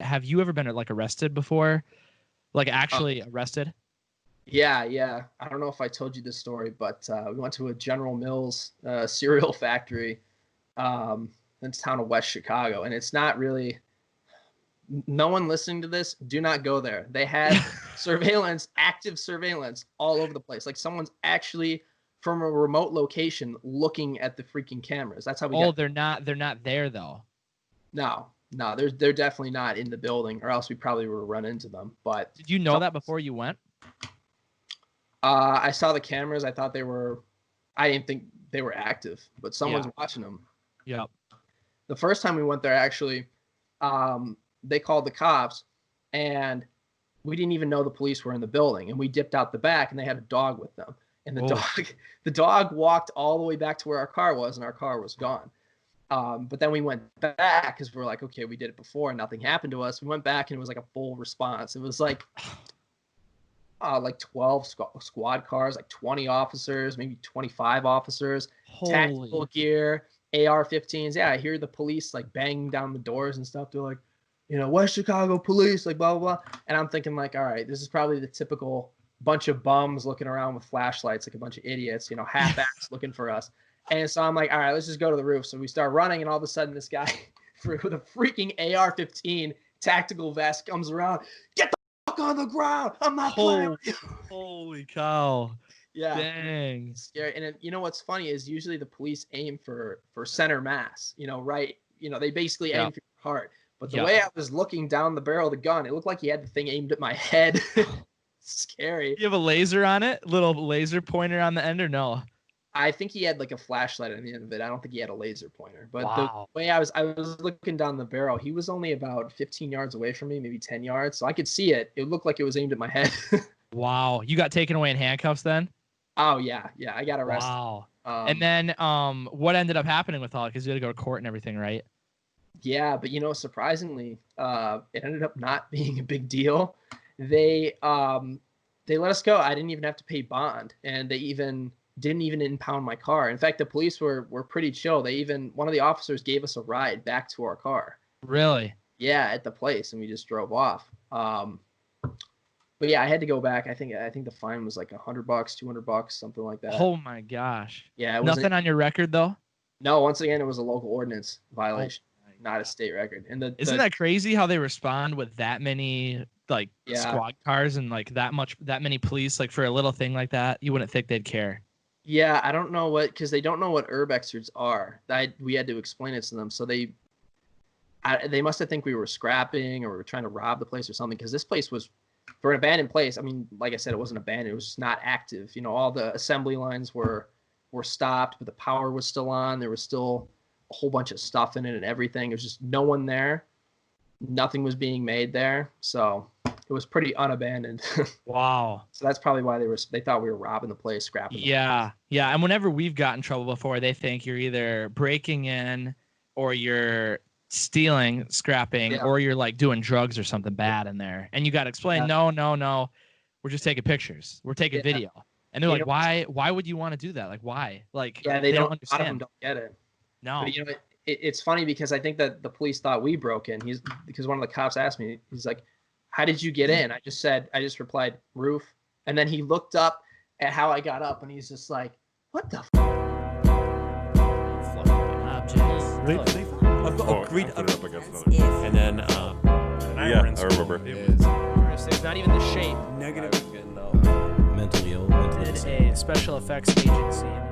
have you ever been like arrested before? Like actually arrested? Yeah. I don't know if I told you this story, but we went to a General Mills cereal factory in the town of West Chicago, and it's not really. No one listening to this, do not go there. They have surveillance, active surveillance all over the place. Like someone's actually from a remote location looking at the freaking cameras. That's how we got. They're not there though. No, they're definitely not in the building, or else we probably would run into them. But did you know that before you went? I saw the cameras. I thought I didn't think they were active, but someone's watching them. Yeah. The first time we went there, actually, they called the cops, and we didn't even know the police were in the building. And we dipped out the back, and they had a dog with them. And the dog walked all the way back to where our car was, and our car was gone. But then we went back because we were like, okay, we did it before and nothing happened to us. We went back and it was like a full response. It was like 12 squad cars, like 20 officers, maybe 25 officers, tactical gear, AR-15s. Yeah, I hear the police like banging down the doors and stuff. They're like, West Chicago police, like blah, blah, blah. And I'm thinking like, all right, this is probably the typical bunch of bums looking around with flashlights, like a bunch of idiots, half-assed looking for us. And so I'm like, all right, let's just go to the roof. So we start running, and all of a sudden this guy with a freaking AR-15 tactical vest comes around. Get the fuck on the ground. I'm not playing with you. Holy cow. Yeah. Dang. Scary. And what's funny is usually the police aim for center mass, right? They basically aim for your heart. But the way I was looking down the barrel of the gun, it looked like he had the thing aimed at my head. Scary. You have a laser on it? Little laser pointer on the end, or no? I think he had like a flashlight on the end of it. I don't think he had a laser pointer. But wow. The way I was looking down the barrel, he was only about 15 yards away from me, maybe 10 yards. So I could see it. It looked like it was aimed at my head. Wow. You got taken away in handcuffs then? Oh, yeah. Yeah, I got arrested. Wow. And then what ended up happening with all it? Because you had to go to court and everything, right? Yeah, but surprisingly, it ended up not being a big deal. They let us go. I didn't even have to pay bond, and they didn't even impound my car. In fact, the police were pretty chill. One of the officers gave us a ride back to our car. Really? Yeah, at the place, and we just drove off. But yeah, I had to go back. I think the fine was like $100, $200, something like that. Oh my gosh. Yeah. Nothing on your record though? No, once again, it was a local ordinance violation, not a state record. And isn't that crazy how they respond with that many squad cars and like that many police, like for a little thing like that? You wouldn't think they'd care. Yeah, I don't know because they don't know what urbexers are. We had to explain it to them, so they must have think we were scrapping or we were trying to rob the place or something. Because this place was, for an abandoned place. I mean, like I said, it wasn't abandoned; it was just not active. All the assembly lines were stopped, but the power was still on. There was still a whole bunch of stuff in it and everything. It was just no one there. Nothing was being made there, so it was pretty unabandoned. Wow. So that's probably why they thought we were robbing the place, scrapping. Yeah. And whenever we've got in trouble before, they think you're either breaking in or you're stealing, scrapping, or you're like doing drugs or something bad in there. And you got to explain, no, we're just taking pictures. We're taking video. And they're like, why would you want to do that? Like, why? Like, they don't understand. A lot of them don't get it. No. But it's funny because I think that the police thought we broke in. Because one of the cops asked me, he's like, how did you get in? I just replied, roof. And then he looked up at how I got up, and he's just like, what the I've got a great. And then, I remember. It's not even the shape. Negative. Mentally ill. A special effects agency.